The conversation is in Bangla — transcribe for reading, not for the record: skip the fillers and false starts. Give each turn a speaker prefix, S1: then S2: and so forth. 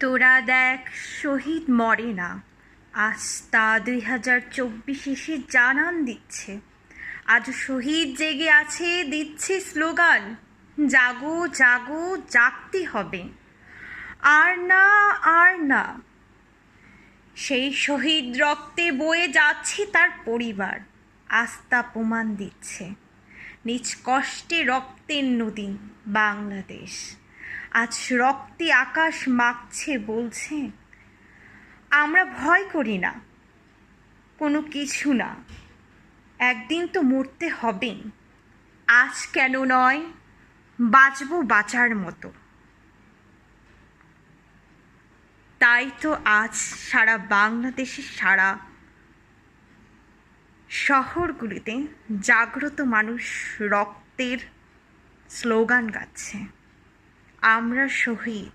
S1: তোরা দেখ, শহীদ মরে না, আজ তা 2024 এসে জানান দিচ্ছে। আজ শহীদ জেগে আছে, দিচ্ছে স্লোগান, জাগো জাগো জাগতে হবে, আর না আর না। সেই শহীদ রক্তে বয়ে যাচ্ছে তার পরিবার, আস্থা প্রমাণ দিচ্ছে। নিজ কষ্টে রক্তের নদী বাংলাদেশ আজ রক্তে আকাশ মাখছে, বলছে আমরা ভয় করি না, কোনো কিছু না, একদিন তো মরতে হবে, আজ কেন নয়, বাঁচবো বাঁচার মতো। তাই তো আজ সারা বাংলাদেশের সারা শহরগুলিতে জাগ্রত মানুষ রক্তের স্লোগান গাচ্ছে, আমরা শহীদ।